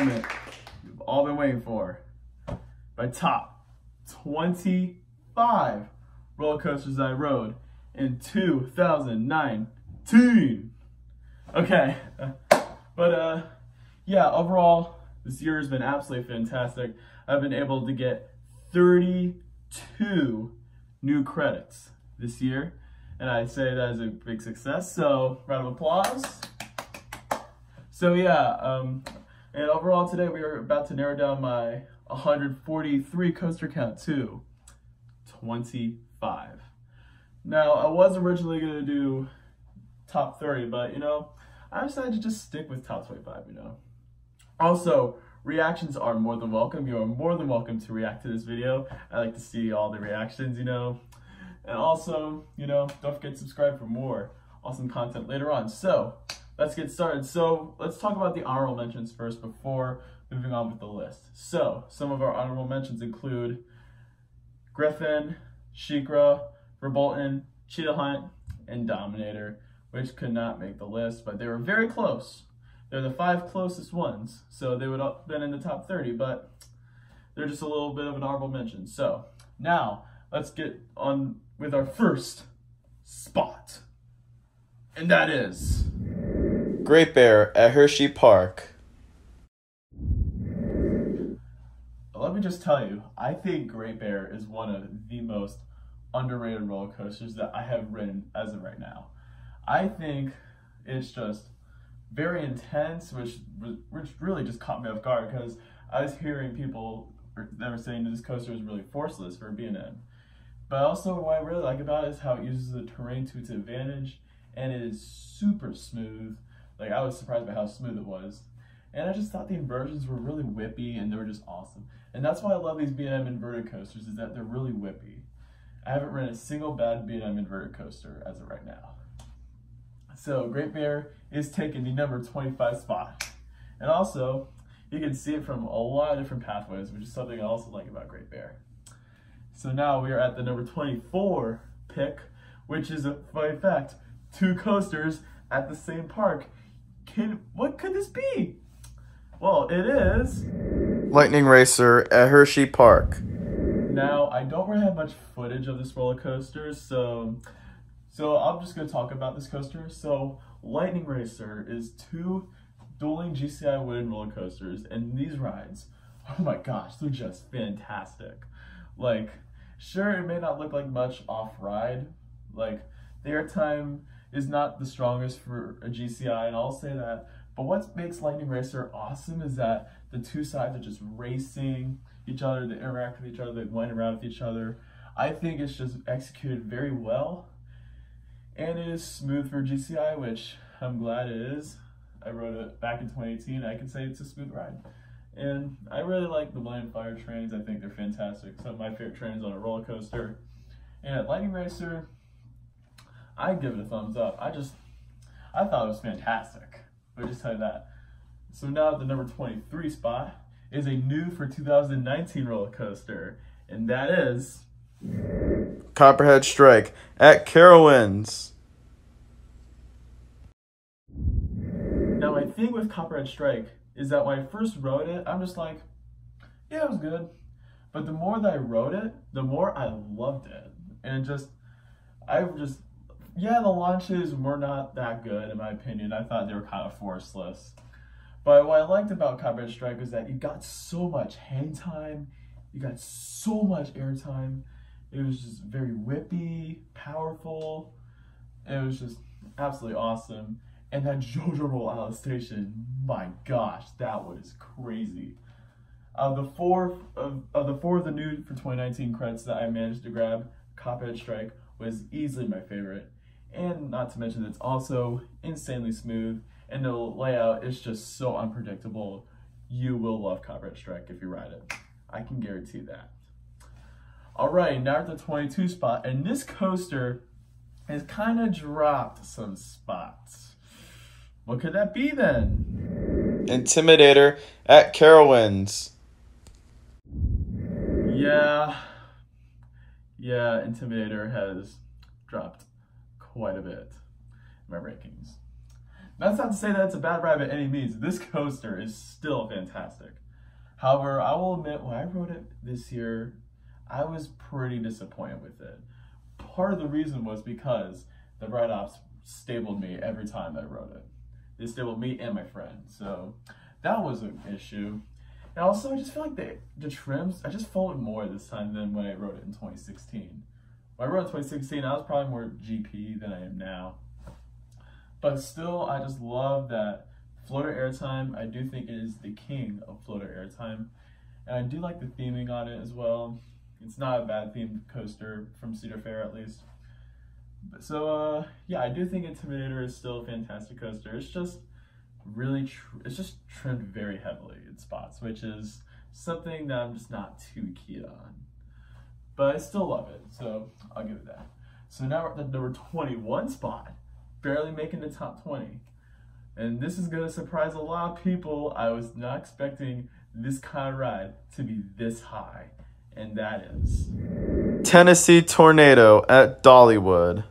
moment we've all been waiting for. My top 25 roller coasters I rode in 2019. Okay, but yeah, overall, this year has been absolutely fantastic. I've been able to get 32 new credits this year, and I'd say that is a big success, so round of applause. So yeah, and overall today we are about to narrow down my 143 coaster count to 25. Now, I was originally going to do top 30, but you know, I decided to just stick with top 25, you know. Also, reactions are more than welcome. You are more than welcome to react to this video. I like to see all the reactions, you know. And also, you know, don't forget to subscribe for more awesome content later on. So, let's get started. So, let's talk about the honorable mentions first before moving on with the list. So, some of our honorable mentions include Griffin, Shikra, Rebolton, Cheetah Hunt, and Dominator, which could not make the list, but they were very close. They're the 5 closest ones, so they would have been in the top 30, but they're just a little bit of an honorable mention. So now let's get on with our first spot, and that is Great Bear at Hershey Park. Let me just tell you, I think Great Bear is one of the most underrated roller coasters that I have ridden as of right now. I think it's just very intense, which really just caught me off guard because I was hearing people that were saying that this coaster is really forceless for B&M. But also what I really like about it is how it uses the terrain to its advantage, and it is super smooth. Like, I was surprised by how smooth it was. And I just thought the inversions were really whippy and they were just awesome. And that's why I love these B&M inverted coasters, is that they're really whippy. I haven't ridden a single bad B&M inverted coaster as of right now. So Great Bear is taking the number 25 spot. And also, you can see it from a lot of different pathways, which is something I also like about Great Bear. So now we are at the number 24 pick, which is a fun fact, 2 coasters at the same park. What could this be? Well, it is Lightning Racer at Hershey Park. Now, I don't really have much footage of this roller coaster, so I'm just going to talk about this coaster. So, Lightning Racer is 2 dueling GCI wooden roller coasters, and these rides, oh my gosh, they're just fantastic. Like, sure, it may not look like much off-ride. Like, the airtime is not the strongest for a GCI, and I'll say that. But what makes Lightning Racer awesome is that the 2 sides are just racing each other, they interact with each other, they wind around with each other. I think it's just executed very well, and it is smooth for GCI, which I'm glad it is. I rode it back in 2018. I can say it's a smooth ride. And I really like the Blind Fire trains. I think they're fantastic. Some of my favorite trains on a roller coaster. And at Lightning Racer, I give it a thumbs up. I thought it was fantastic. I'll just tell you that. So now at the number 23 spot is a new for 2019 roller coaster, and that is Copperhead Strike at Carowinds. Now my thing with Copperhead Strike is that when I first rode it, I'm just like, yeah, it was good. But the more that I rode it, the more I loved it. And yeah, the launches were not that good in my opinion. I thought they were kind of forceless. But what I liked about Copperhead Strike was that you got so much hang time, you got so much air time. It was just very whippy, powerful. It was just absolutely awesome. And that JoJo roll out of the station, my gosh, that was crazy. The four of the new for 2019 credits that I managed to grab, Copperhead Strike was easily my favorite. And not to mention it's also insanely smooth, and the layout is just so unpredictable. You will love Copperhead Strike if you ride it. I can guarantee that. Alright, now at the 22 spot, and this coaster has kind of dropped some spots. What could that be then? Intimidator at Carowinds. Yeah, Intimidator has dropped quite a bit in my rankings. That's not to say that it's a bad ride by any means. This coaster is still fantastic. However, I will admit, when I rode it this year, I was pretty disappointed with it. Part of the reason was because the ride ops stabled me every time I rode it. They stabled me and my friend, so that was an issue. And also, I just feel like the trims, I just felt it more this time than when I rode it in 2016. When I rode it in 2016, I was probably more GP than I am now. But still, I just love that floater airtime. I do think it is the king of floater airtime. And I do like the theming on it as well. It's not a bad themed coaster from Cedar Fair, at least. So, yeah, I do think Intimidator is still a fantastic coaster. It's just really, it's just trimmed very heavily in spots, which is something that I'm just not too keen on. But I still love it, so I'll give it that. So now we're at the number 21 spot, barely making the top 20. And this is gonna surprise a lot of people. I was not expecting this kind of ride to be this high, and that is Tennessee Tornado at Dollywood.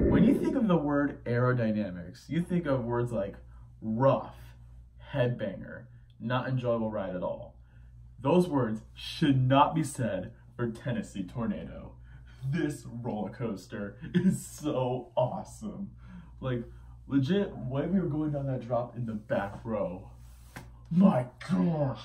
When you think of the word aerodynamics, you think of words like rough, headbanger, not enjoyable ride at all. Those words should not be said for Tennessee Tornado. This roller coaster is so awesome. Like, legit, when we were going down that drop in the back row, my gosh,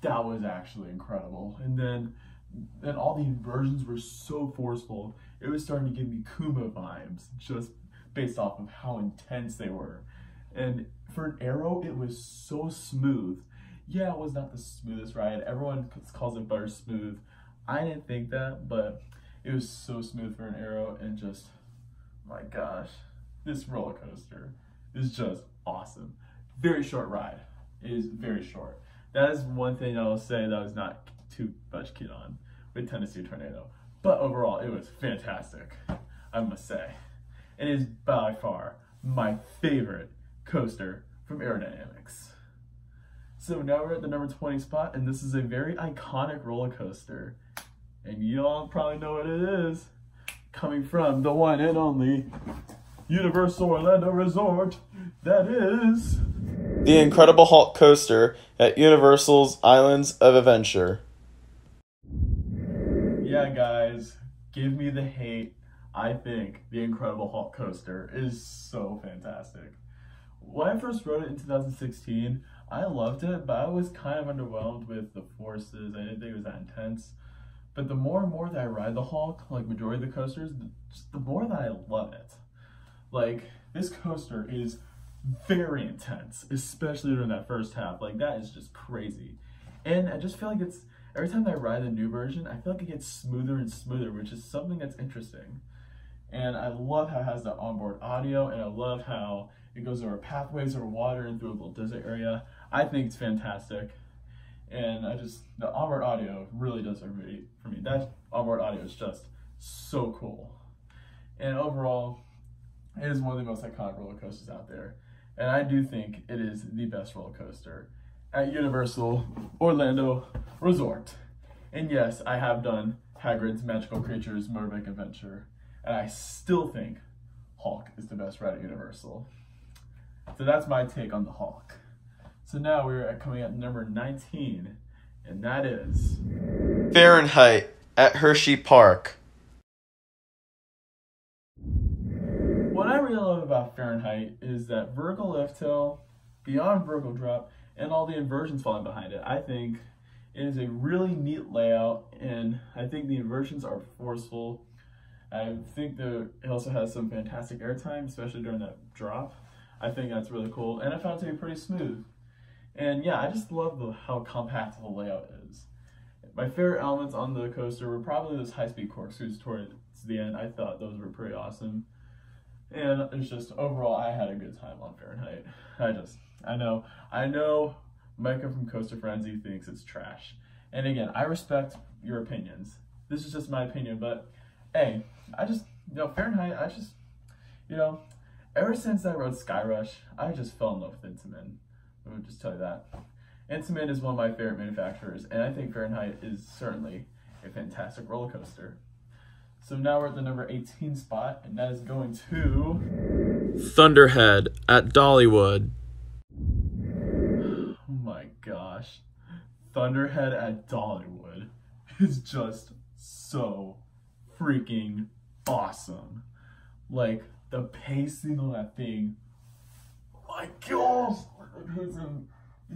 that was actually incredible. And then all the inversions were so forceful. It was starting to give me Kumba vibes just based off of how intense they were. And for an aero, it was so smooth. Yeah, it was not the smoothest ride. Everyone calls it butter smooth. I didn't think that, but it was so smooth for an aero, and just, my gosh, this roller coaster is just awesome. Very short ride. It is very short. That is one thing I will say that I was not too much keen on with Tennessee Tornado. But overall, it was fantastic, I must say. It is by far my favorite coaster from Aerodynamics. So now we're at the number 20 spot, and this is a very iconic roller coaster. And y'all probably know what it is. Coming from the one and only Universal Orlando Resort, that is The Incredible Hulk coaster at Universal's Islands of Adventure. Yeah, guys, give me the hate. I think the Incredible Hulk coaster is so fantastic. When I first rode it in 2016, I loved it, but I was kind of underwhelmed with the forces. I didn't think it was that intense. But the more and more that I ride the Hulk, like majority of the coasters, just the more that I love it. Like, this coaster is very intense, especially during that first half. Like, that is just crazy. And I just feel like it's, every time I ride the new version, I feel like it gets smoother and smoother, which is something that's interesting. And I love how it has the onboard audio, and I love how it goes over pathways over water and through a little desert area. I think it's fantastic. And the onboard audio really does it for me. That onboard audio is just so cool. And overall, it is one of the most iconic roller coasters out there. And I do think it is the best roller coaster at Universal Orlando Resort. And yes, I have done Hagrid's Magical Creatures Motorbike Adventure, and I still think Hulk is the best ride at Universal. So that's my take on the Hulk. So now we're coming at number 19, and that is Fahrenheit at Hershey Park. What I really love about Fahrenheit is that vertical lift hill, beyond vertical drop, and all the inversions falling behind it. I think it is a really neat layout, and I think the inversions are forceful. I think it also has some fantastic airtime, especially during that drop. I think that's really cool, and I found it to be pretty smooth. And yeah, I just love how compact the layout is. My favorite elements on the coaster were probably those high-speed corkscrews towards the end. I thought those were pretty awesome. And it's just, overall, I had a good time on Fahrenheit. I know Mako from Coaster Frenzy thinks it's trash. And again, I respect your opinions. This is just my opinion, but hey, Fahrenheit, ever since I rode Sky Rush, I just fell in love with Intamin. I would just tell you that. Intamin is one of my favorite manufacturers, and I think Fahrenheit is certainly a fantastic roller coaster. So now we're at the number 18 spot, and that is going to Thunderhead at Dollywood. Oh my gosh. Thunderhead at Dollywood is just so freaking awesome. Like, the pacing on that thing, oh my gosh, the pacing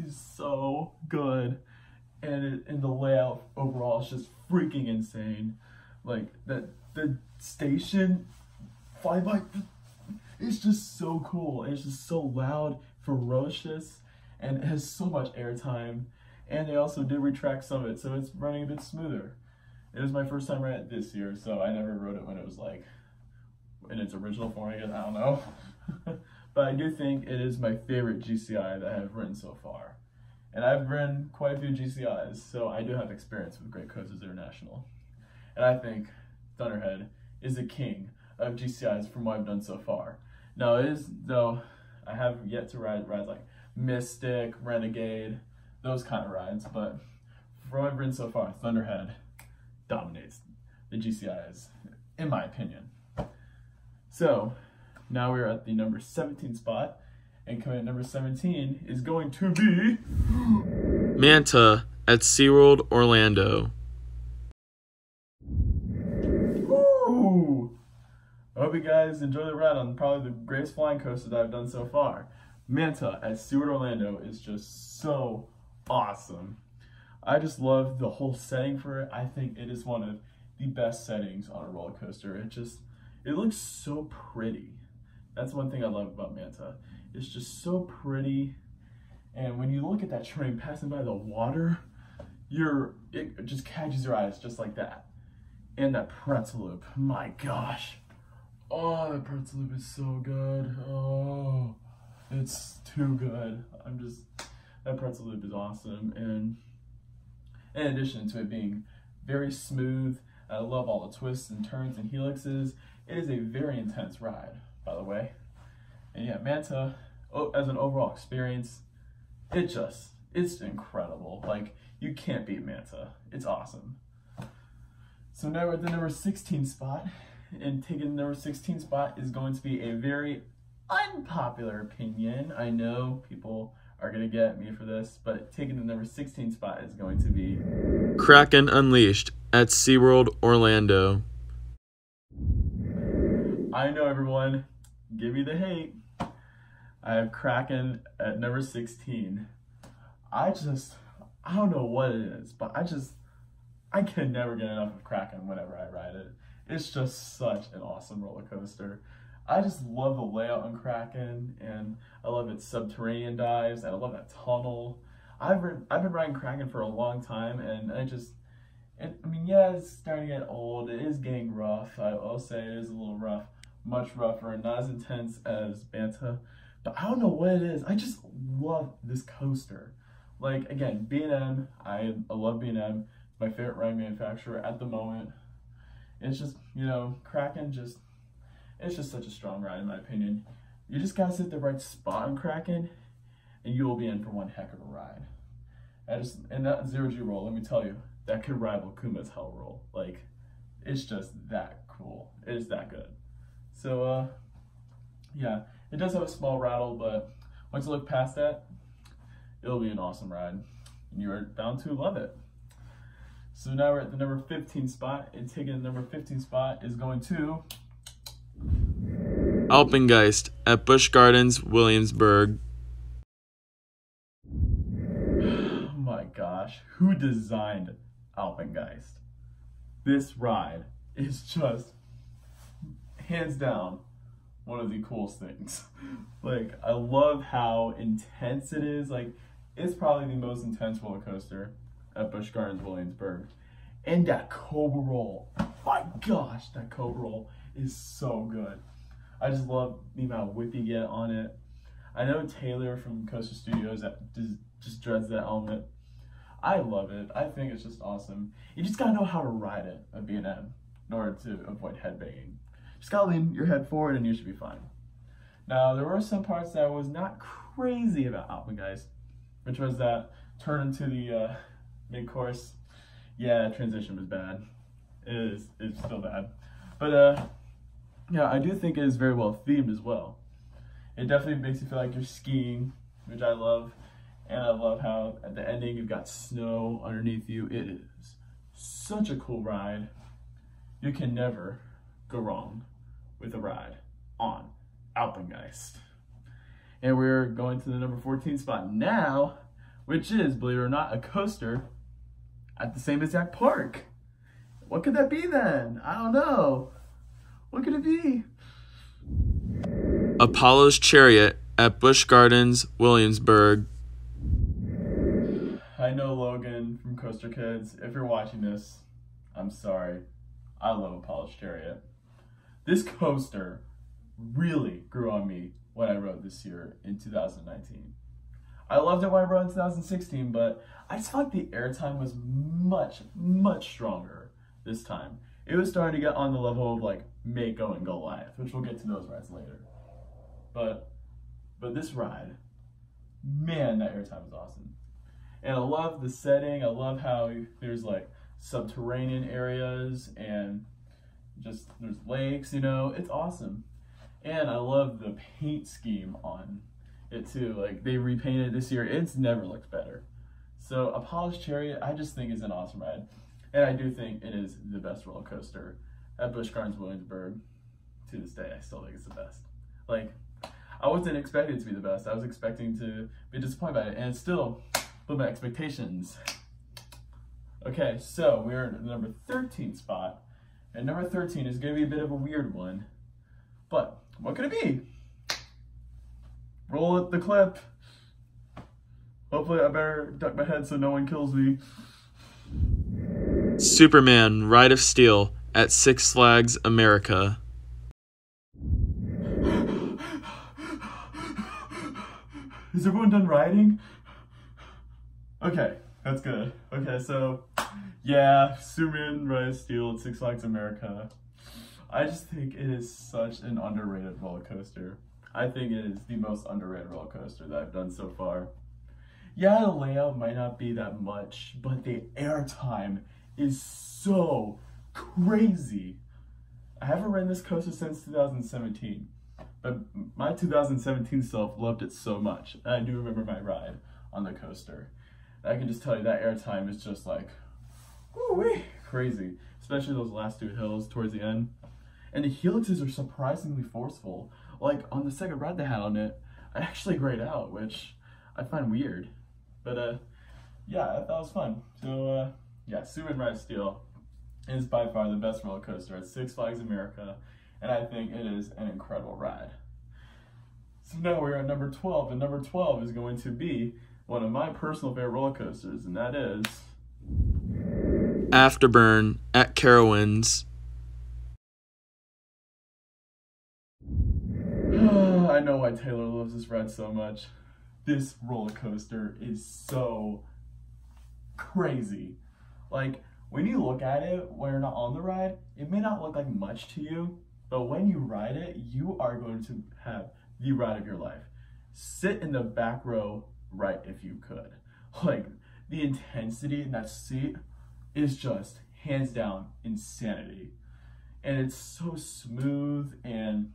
is so good. And the layout overall is just freaking insane. Like, the station flying by, it's just so cool. It's just so loud, ferocious, and it has so much airtime. And they also did retract some of it, so it's running a bit smoother. It was my first time riding it this year, so I never rode it when it was like in its original form, I guess. I don't know. But I do think it is my favorite GCI that I've ridden so far. And I've ridden quite a few GCIs, so I do have experience with Great Coasters International. And I think Thunderhead is the king of GCIs from what I've done so far. Now it is, though, I have yet to ride rides like Mystic, Renegade, those kind of rides, but from what I've ridden so far, Thunderhead dominates the GCIs, in my opinion. So, now we're at the number 17 spot, and coming at number 17 is going to be... Manta at SeaWorld Orlando. Ooh! I hope you guys enjoy the ride on probably the greatest flying coaster that I've done so far. Manta at SeaWorld Orlando is just so awesome. I just love the whole setting for it. I think it is one of the best settings on a roller coaster. It looks so pretty. That's one thing I love about Manta. It's just so pretty. And when you look at that train passing by the water, it just catches your eyes just like that. And that pretzel loop, my gosh. Oh, that pretzel loop is so good. Oh, it's too good. That pretzel loop is awesome. And in addition to it being very smooth, I love all the twists and turns and helixes. It is a very intense ride, by the way. And yeah, Manta, as an overall experience, it's incredible. Like, you can't beat Manta. It's awesome. So now we're at the number 16 spot, and taking the number 16 spot is going to be a very unpopular opinion. I know people are gonna get at me for this, but taking the number 16 spot is going to be Kraken Unleashed at SeaWorld Orlando. I know, everyone, give me the hate. I have Kraken at number 16. I don't know what it is, but I can never get enough of Kraken whenever I ride it. It's just such an awesome roller coaster. I just love the layout on Kraken, and I love its subterranean dives, and I love that tunnel. I've been riding Kraken for a long time, and I mean, yeah, it's starting to get old. It is getting rough. I'll say it is a little rough, much rougher, and not as intense as Manta. But I don't know what it is. I just love this coaster. Like, again, B&M, I love B&M. It's my favorite ride manufacturer at the moment. It's just, you know, Kraken it's just such a strong ride in my opinion. You just gotta sit the right spot on Kraken, and you will be in for one heck of a ride. And that 0G roll, let me tell you, that could rival Kumba's Hell roll. Like, it's just that cool. It is that good. So, yeah, it does have a small rattle, but once you look past that, it'll be an awesome ride, and you are bound to love it. So now we're at the number 15 spot, and taking the number 15 spot is going to Alpengeist at Busch Gardens, Williamsburg. Oh my gosh, who designed Alpengeist? This ride is just, hands down, one of the coolest things. Like, I love how intense it is. Like, it's probably the most intense roller coaster at Busch Gardens, Williamsburg. And that Cobra roll, my gosh, that Cobra roll is so good. I just love the amount of whip you get on it. I know Taylor from Coaster Studios that just dreads that element. I love it. I think it's just awesome. You just gotta know how to ride it at B&M in order to avoid headbanging. Just gotta lean your head forward and you should be fine. Now, there were some parts that I was not crazy about Alpengeist, which was that turn into the mid-course. Yeah, transition was bad. It's still bad. But yeah, I do think it is very well themed as well. It definitely makes you feel like you're skiing, which I love. And I love how at the ending you've got snow underneath you. It is such a cool ride. You can never go wrong with a ride on Alpengeist. And we're going to the number 14 spot now, which is, believe it or not, a coaster at the same exact park. What could that be then? I don't know. What could it be? Apollo's Chariot at Busch Gardens, Williamsburg. I know Logan from Coaster Kids. If you're watching this, I'm sorry. I love Apollo's Chariot. This coaster really grew on me when I rode this year in 2019. I loved it when I rode in 2016, but I just felt like the airtime was much, much stronger this time. It was starting to get on the level of like Mako and Goliath, which we'll get to those rides later. But this ride, man, that airtime is awesome. And I love the setting. I love how there's like subterranean areas and just there's lakes, you know, it's awesome. And I love the paint scheme on it too. Like they repainted this year, it's never looked better. So Apollo's Chariot, I just think is an awesome ride. And I do think it is the best roller coaster at Busch Gardens Williamsburg. To this day, I still think it's the best. Like, I wasn't expecting it to be the best. I was expecting to be disappointed by it, and it still blew my expectations. Okay, so we're in the number 13 spot. And number 13 is going to be a bit of a weird one. But what could it be? Roll it the clip. Hopefully I better duck my head so no one kills me. Superman Ride of Steel at Six Flags America. Is everyone done riding? Okay, that's good. Okay, so yeah, Superman Ride of Steel at Six Flags America. I just think it is such an underrated roller coaster. I think it is the most underrated roller coaster that I've done so far. Yeah, the layout might not be that much, but the airtime is so crazy. I haven't ridden this coaster since 2017, but my 2017 self loved it so much. I do remember my ride on the coaster. I can just tell you that airtime is just like, woo-wee, crazy, especially those last two hills towards the end. And the helixes are surprisingly forceful. Like on the second ride they had on it, I actually grayed out, which I find weird. But yeah, I thought it was fun. So yeah, Superman Ride of Steel is by far the best roller coaster at Six Flags America, and I think it is an incredible ride. So now we're at number 12, and number 12 is going to be one of my personal favorite roller coasters, and that is Afterburn at Carowinds. I know why Taylor loves this ride so much. This roller coaster is so crazy. Like, when you look at it when you're not on the ride, it may not look like much to you, but when you ride it, you are going to have the ride of your life. Sit in the back row right if you could. Like, the intensity in that seat is just hands down insanity. And it's so smooth and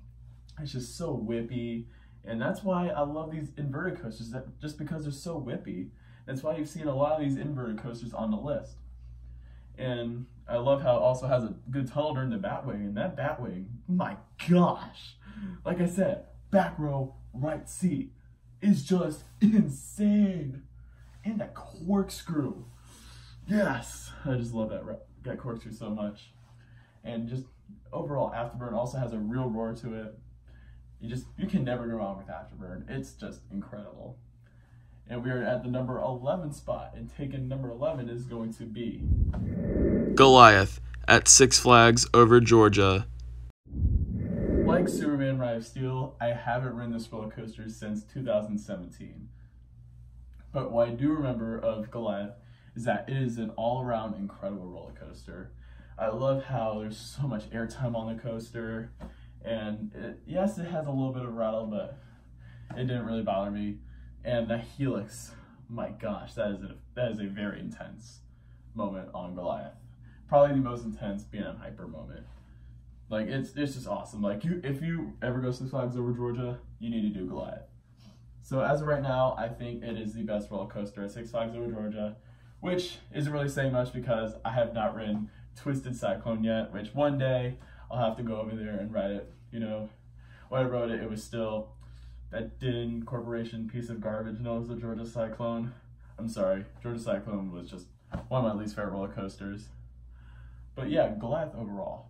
it's just so whippy. And that's why I love these inverted coasters, just because they're so whippy. That's why you've seen a lot of these inverted coasters on the list. And I love how it also has a good tunnel during the Batwing, and that Batwing, my gosh. Like I said, back row, right seat is just insane. And that corkscrew. Yes, I just love that corkscrew so much. And just overall, Afterburn also has a real roar to it. You can never go wrong with Afterburn. It's just incredible. And we're at the number 11 spot, and taking number 11 is going to be Goliath at Six Flags over Georgia. Like Superman Ride of Steel, I haven't ridden this roller coaster since 2017. But what I do remember of Goliath is that it is an all-around incredible roller coaster. I love how there's so much airtime on the coaster, and yes, it has a little bit of rattle, but it didn't really bother me. And the helix, my gosh, that is a very intense moment on Goliath. Probably the most intense B&M Hyper moment. Like it's just awesome. Like if you ever go Six Flags over Georgia, you need to do Goliath. So as of right now, I think it is the best roller coaster at Six Flags over Georgia, which isn't really saying much because I have not ridden Twisted Cyclone yet, which one day I'll have to go over there and ride it. You know, when I rode it, it was still that Ridden Corporation piece of garbage known as the Georgia Cyclone. I'm sorry, Georgia Cyclone was just one of my least favorite roller coasters. But yeah, Goliath overall,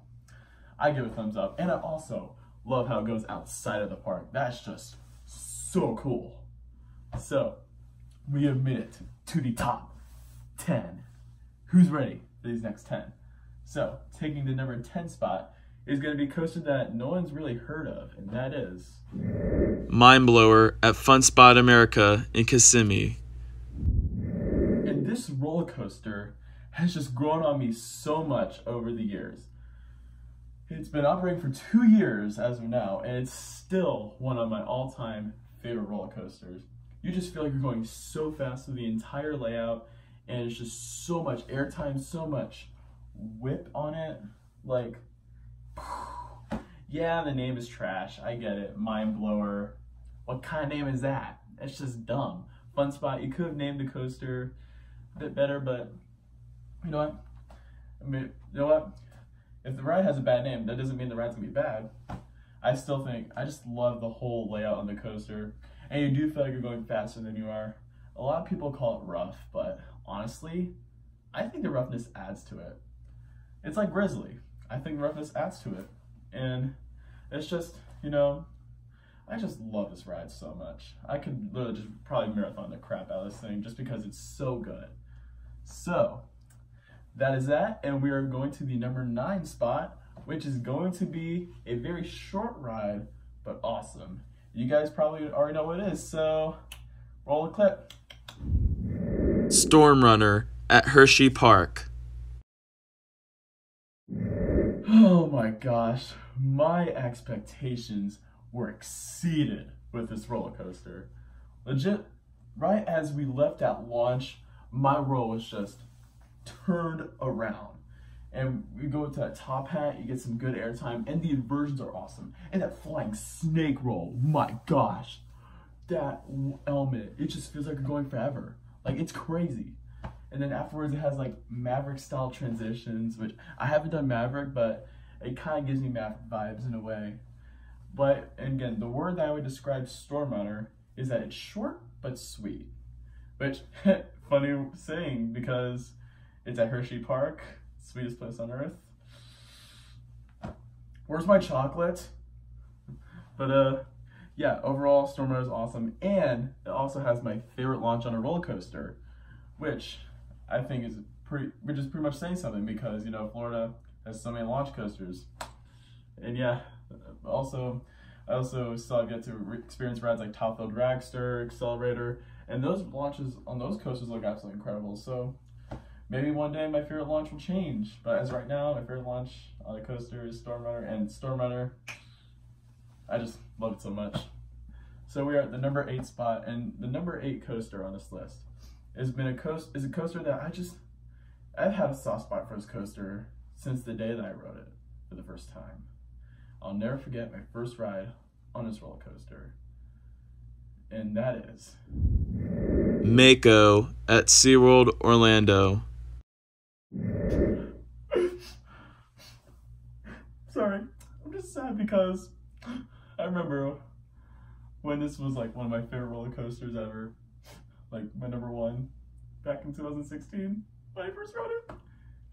I give it a thumbs up. And I also love how it goes outside of the park. That's just so cool. So, we have made it to the top 10. Who's ready for these next 10? So, taking the number 10 spot is going to be a coaster that no one's really heard of, and that is Mind Blower at Fun Spot America in Kissimmee. And this roller coaster has just grown on me so much over the years. It's been operating for 2 years as of now, and it's still one of my all-time favorite roller coasters. You just feel like you're going so fast through the entire layout, and it's just so much airtime, so much whip on it. Like, yeah, the name is trash. I get it. Mind Blower. What kind of name is that? It's just dumb. Fun Spot. You could have named the coaster a bit better, but you know what? You know what? If the ride has a bad name, that doesn't mean the ride's gonna be bad. I still think, I just love the whole layout on the coaster. And you do feel like you're going faster than you are. A lot of people call it rough, but honestly, I think the roughness adds to it. It's like Grizzly. I think roughness adds to it. And it's just, you know, I just love this ride so much. I could literally just probably marathon the crap out of this thing just because it's so good. So, that is that, and we are going to the number 9 spot, which is going to be a very short ride, but awesome. You guys probably already know what it is, so roll the clip. Storm Runner at Hershey Park. Oh my gosh, my expectations were exceeded with this roller coaster. Legit, right as we left at launch, my roll was just turned around, and we go to that top hat, you get some good airtime, and the inversions are awesome. And that flying snake roll, my gosh, that element, it just feels like you're going forever. Like, it's crazy. And then afterwards it has like Maverick style transitions, which I haven't done Maverick, but it kind of gives me Maverick vibes in a way. But and again, the word that I would describe Storm Runner is that it's short but sweet, which funny saying because it's at Hershey Park, sweetest place on earth. Where's my chocolate? But yeah, overall Storm Runner is awesome, and it also has my favorite launch on a roller coaster, which I think is pretty much saying something because, you know, Florida has so many launch coasters. And yeah, I also still get to experience rides like Top Thrill Dragster, Accelerator, and those launches on those coasters look absolutely incredible. So maybe one day my favorite launch will change, but as right now, my favorite launch on a coaster is Storm Runner, and Storm Runner, I just love it so much. So we are at the number 8 spot, and the number 8 coaster on this list is a coaster that I've had a soft spot for this coaster since the day that I rode it for the first time. I'll never forget my first ride on this roller coaster, and that is Mako at SeaWorld Orlando. Sorry, I'm just sad because I remember when this was like one of my favorite roller coasters ever, like my number 1 back in 2016 when I first rode it,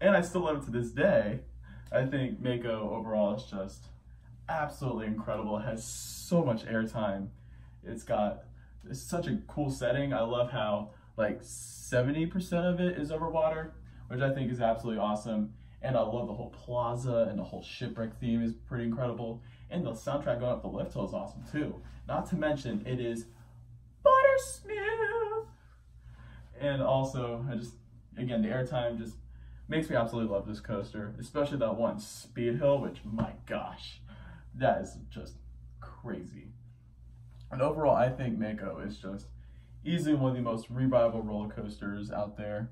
and I still love it to this day. I think Mako overall is just absolutely incredible. It has so much airtime. It's such a cool setting. I love how like 70% of it is over water, which I think is absolutely awesome. And I love the whole plaza, and the whole shipwreck theme is pretty incredible. And the soundtrack going up the lift hill is awesome too. Not to mention it is butter smooth. And also, again, the airtime just makes me absolutely love this coaster, especially that one speed hill, which, my gosh, that is just crazy. And overall, I think Mako is just easily one of the most reliable roller coasters out there.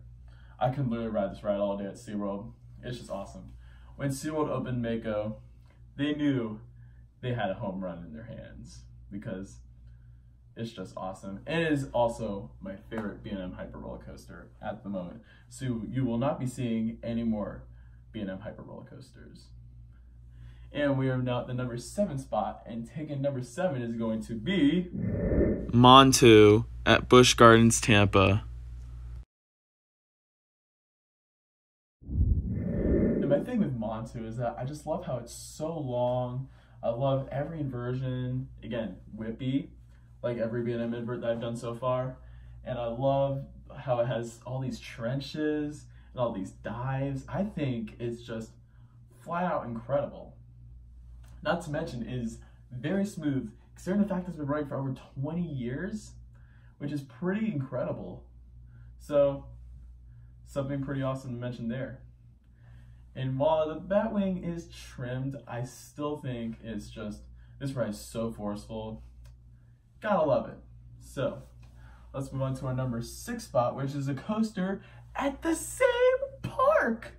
I can literally ride this ride all day at SeaWorld. It's just awesome. When SeaWorld opened Mako, they knew they had a home run in their hands because it's just awesome. And it is also my favorite B&M Hyper Roller Coaster at the moment. So you will not be seeing any more B&M Hyper Roller Coasters. And we are now at the number 7 spot, and taking number 7 is going to be Montu at Busch Gardens, Tampa. And my thing with Montu is that I just love how it's so long. I love every inversion. Again, whippy, like every B&M invert that I've done so far. And I love how it has all these trenches and all these dives. I think it's just flat out incredible. Not to mention, it is very smooth, considering the fact that it's been running for over 20 years, which is pretty incredible. So, something pretty awesome to mention there. And while the Batwing is trimmed, I still think it's just, this ride is so forceful. Gotta love it. So, let's move on to our number 6 spot, which is a coaster at the same park.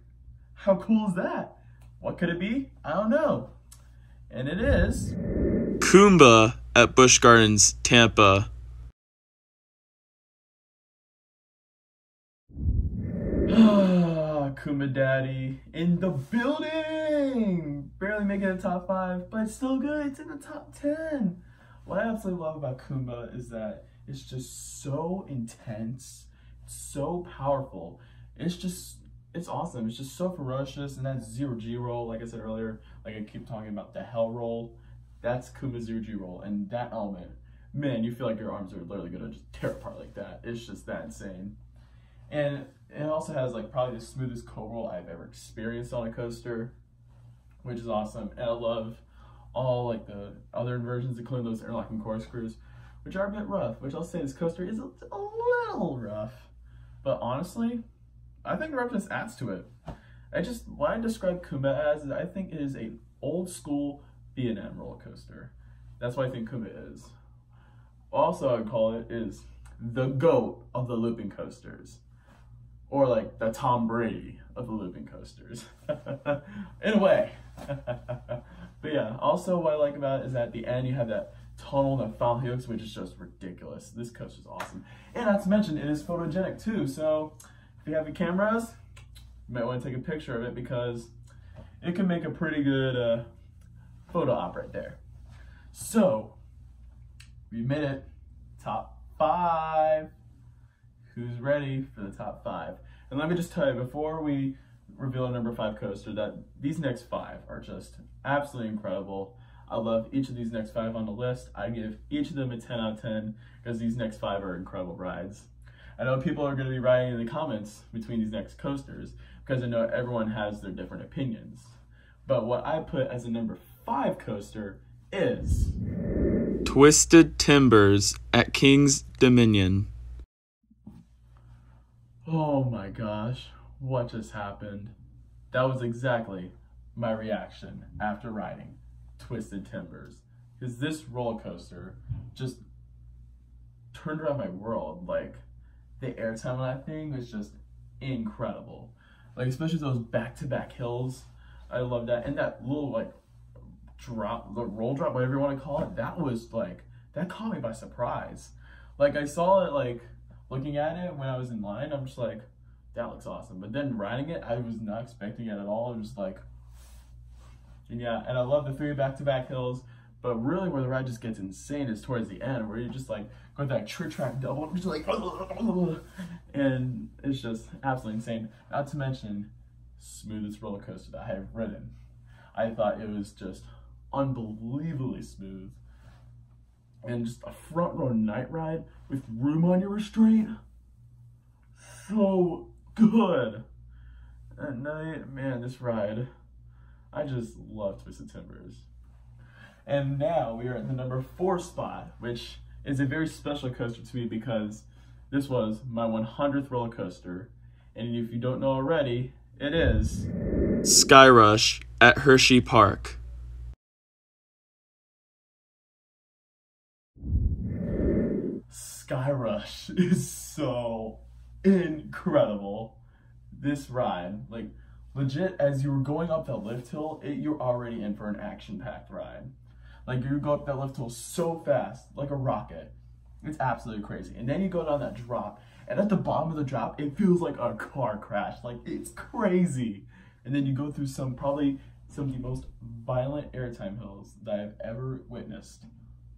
How cool is that? What could it be? I don't know. And it is Kumba at Busch Gardens, Tampa. Kumba Daddy in the building! Barely making the top 5, but it's still good. It's in the top 10. What I absolutely love about Kumba is that it's just so intense, so powerful. It's awesome. It's just so ferocious, and that 0G roll, like I said earlier, like I keep talking about the hell roll, that's Kumba's 0G roll, and that element, man, you feel like your arms are literally gonna just tear apart like that. It's just that insane. And it also has like probably the smoothest co-roll I've ever experienced on a coaster, which is awesome. And I love all like the other inversions, including those interlocking corkscrews, which are a bit rough, which I'll say this coaster is a little rough, but honestly, I think roughness adds to it. What I describe Kumba as is I think it is an old school B&M roller coaster. That's what I think Kumba is. Also, I would call it is the GOAT of the looping coasters. Or like the Tom Brady of the looping coasters. In a way. But yeah, also what I like about it is at the end you have that tunnel that foul hooks, which is just ridiculous. This coaster is awesome. And not to mention, it is photogenic too. So if you have your cameras, you might want to take a picture of it because it can make a pretty good photo op right there. So we made it top 5. Who's ready for the top 5? And let me just tell you, before we reveal our number 5 coaster, that these next 5 are just absolutely incredible. I love each of these next 5 on the list. I give each of them a 10 out of 10 because these next 5 are incredible rides. I know people are going to be writing in the comments between these next coasters because I know everyone has their different opinions. But what I put as a number 5 coaster is Twisted Timbers at King's Dominion. Oh my gosh, what just happened? That was exactly my reaction after riding Twisted Timbers. Because this roller coaster just turned around my world. Like, the airtime on that thing was just incredible. Like, especially those back-to-back hills. I love that. And that little, like, drop, the roll drop, whatever you want to call it, that was, like, that caught me by surprise. Like, I saw it, like, looking at it when I was in line, I'm just like, that looks awesome. But then riding it, I was not expecting it at all. It was just like, and yeah, and I love the 3 back-to-back hills, but really where the ride just gets insane is towards the end, where you just like go with that trick track double, just like, and it's just absolutely insane. Not to mention, smoothest roller coaster that I have ridden. I thought it was just unbelievably smooth. And just a front row night ride with room on your restraint. So good. At night, man, this ride, I just love Twisted Timbers. And now we are at the number 4 spot, which is a very special coaster to me because this was my 100th roller coaster. And if you don't know already, it is Sky Rush at Hershey Park. Sky Rush is so incredible. This ride, like, legit, as you were going up that lift hill, you're already in for an action-packed ride. Like, you go up that lift hill so fast, like a rocket. It's absolutely crazy. And then you go down that drop, and at the bottom of the drop, it feels like a car crash. Like, it's crazy. And then you go through probably some of the most violent airtime hills that I've ever witnessed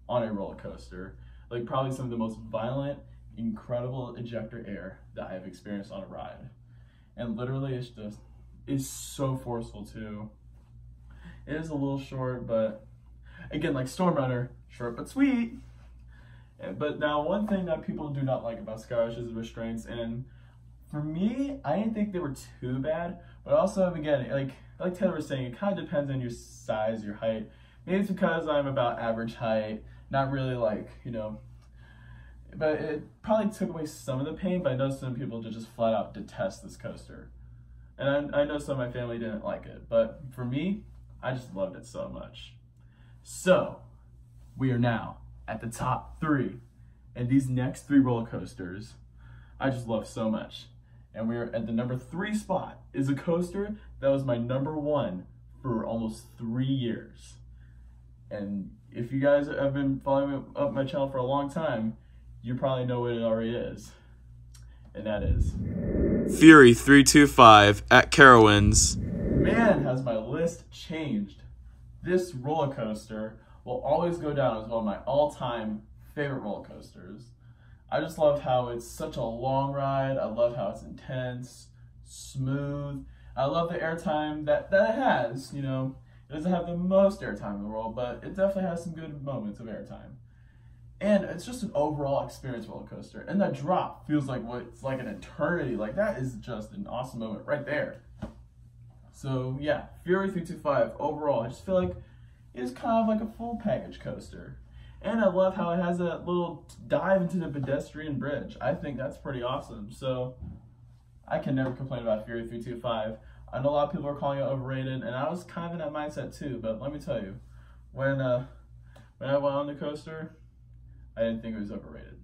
on a roller coaster. Like, probably some of the most violent, incredible ejector air that I've experienced on a ride. And literally, it's so forceful too. It is a little short, but again, like Storm Runner, short but sweet. But now, one thing that people do not like about Sky Rush is the restraints, and for me, I didn't think they were too bad. But also, again, like Taylor was saying, it kind of depends on your size, your height. Maybe it's because I'm about average height, not really like, you know. But it probably took away some of the pain. But I know some people just flat out detest this coaster, and I know some of my family didn't like it. But for me, I just loved it so much. So we are now at the top 3, and these next 3 roller coasters I just love so much. And we are at the number 3 spot, is a coaster that was my number 1 for almost 3 years. And if you guys have been following up my channel for a long time, you probably know what it already is. And that is Fury 325 at Carowinds. Man, has my list changed. This roller coaster will always go down as one of my all-time favorite roller coasters. I just love how it's such a long ride. I love how it's intense, smooth. I love the airtime that it has. You know, it doesn't have the most airtime in the world, but it definitely has some good moments of airtime. And it's just an overall experience roller coaster. And that drop feels like it's like an eternity. Like, that is just an awesome moment right there. So yeah, Fury 325 overall, I just feel like it's kind of like a full package coaster. And I love how it has that little dive into the pedestrian bridge. I think that's pretty awesome. So I can never complain about Fury 325. I know a lot of people are calling it overrated, and I was kind of in that mindset too. But let me tell you, when I went on the coaster, I didn't think it was overrated.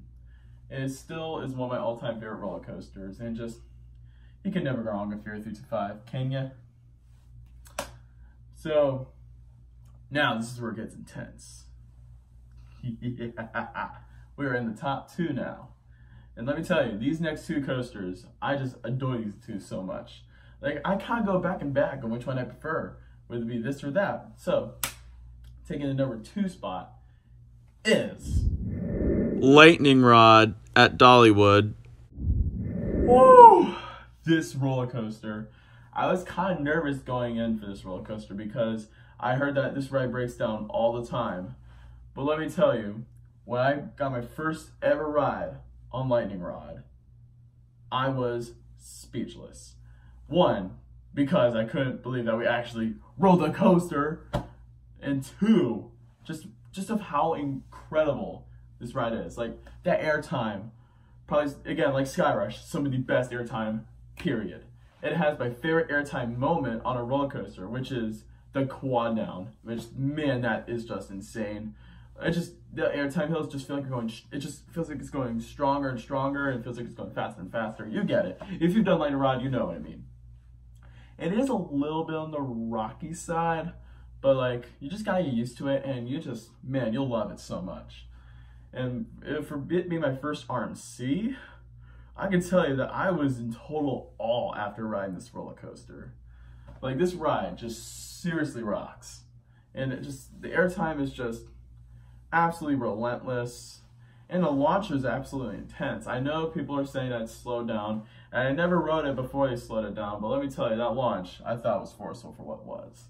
It still is one of my all-time favorite roller coasters, and just, you can never go wrong with Fury 325, can you? So now this is where it gets intense. Yeah. We're in the top 2 now. And let me tell you, these next 2 coasters, I just adore these 2 so much. Like, I kind of go back and back on which one I prefer, whether it be this or that. So, taking the number 2 spot is Lightning Rod at Dollywood. Woo! This roller coaster. I was kind of nervous going in for this roller coaster because I heard that this ride breaks down all the time. But let me tell you, when I got my first ever ride on Lightning Rod, I was speechless. 1, because I couldn't believe that we actually rode the coaster. And 2, just of how incredible this ride is. Like, that airtime, probably, again, like Sky Rush, some of the best airtime, period. It has my favorite airtime moment on a roller coaster, which is the quad down, which, man, that is just insane. The airtime hills just feel like it just feels like it's going stronger and stronger, and it feels like it's going faster and faster. You get it. If you've done Lightning Rod, you know what I mean. It is a little bit on the rocky side, but like, you just gotta get used to it, and man, you'll love it so much. And for it being my first RMC, I can tell you that I was in total awe after riding this roller coaster. Like, this ride just seriously rocks. And the airtime is just absolutely relentless. And the launch is absolutely intense. I know people are saying that it's slowed down, and I never rode it before they slowed it down, but let me tell you, that launch, I thought was forceful for what it was.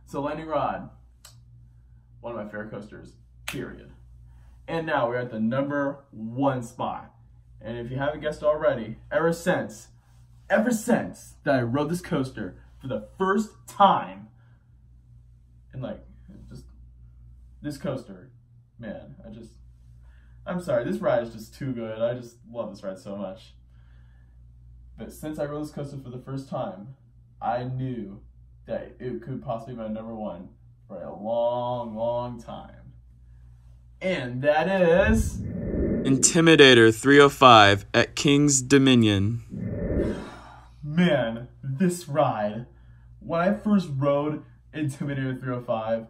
So Lightning Rod, one of my favorite coasters, period. And now we're at the number 1 spot. And if you haven't guessed already, ever since that I rode this coaster for the first time, and like, just, this coaster, man, I'm sorry, this ride is just too good. I just love this ride so much. But since I rode this coaster for the first time, I knew that it could possibly be my number 1 for a long, long time. And that is Intimidator 305 at King's Dominion. man, this ride. When I first rode Intimidator 305,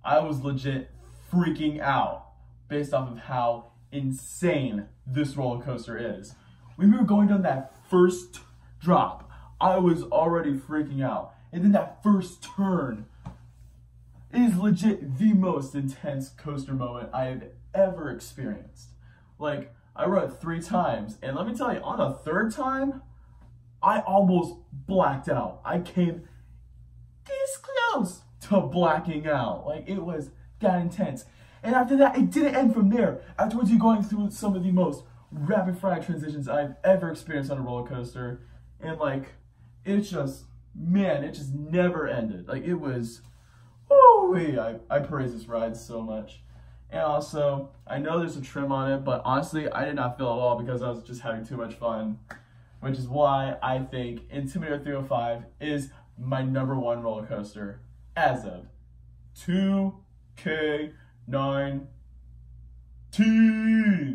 I was legit freaking out based off of how insane this roller coaster is. When we were going down that first drop, I was already freaking out. And then that first turn is legit the most intense coaster moment I have ever experienced. Like, I rode it 3 times, and let me tell you, on the 3rd time, I almost blacked out. I came this close to blacking out. Like, it was that intense. And after that, it didn't end from there. Afterwards, you're going through some of the most rapid fire transitions I've ever experienced on a roller coaster. And like, it just, man, it just never ended. Like, it was, woo-wee. I praise this ride so much. And also, I know there's a trim on it, but honestly, I did not feel it at all because I was just having too much fun. Which is why I think Intimidator 305 is my #1 roller coaster as of 2K19.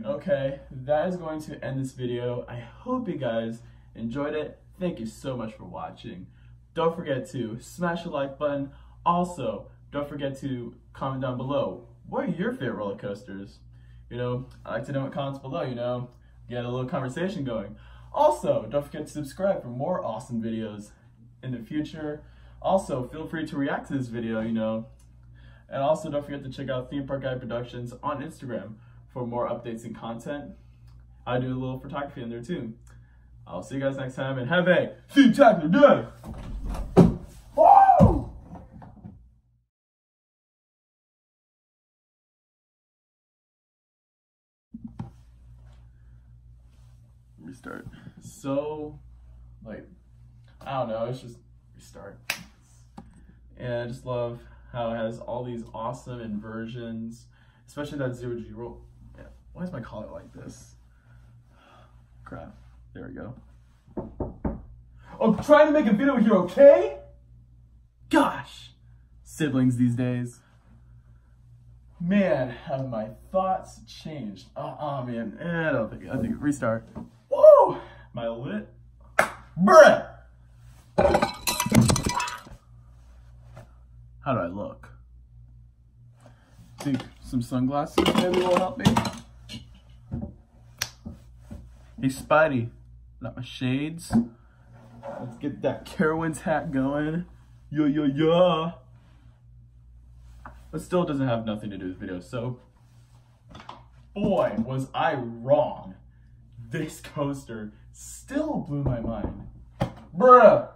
Okay, that is going to end this video. I hope you guys enjoyed it. Thank you so much for watching. Don't forget to smash the like button. Also, don't forget to comment down below. What are your favorite roller coasters? You know, I like to know in comments below, you know, get a little conversation going. Also, don't forget to subscribe for more awesome videos in the future. Also, feel free to react to this video, you know. And also, don't forget to check out Theme Park Guide Productions on Instagram for more updates and content. I do a little photography in there too. I'll see you guys next time and have a spectacular day! Woo! Restart. So, like, I don't know, it's just restart. And I just love how it has all these awesome inversions, especially that 0G roll. Yeah. Why is my collar like this? Crap. There we go. I'm trying to make a video here, okay? Gosh. Siblings these days. Man, have my thoughts changed. Man. I think restart. Woo! My lit. Bruh! How do I look? Think some sunglasses maybe will help me? Hey Spidey, got my shades. Let's get that Carowinds hat going. Yeah. But still doesn't have nothing to do with video, so boy, was I wrong. This coaster still blew my mind. Bruh!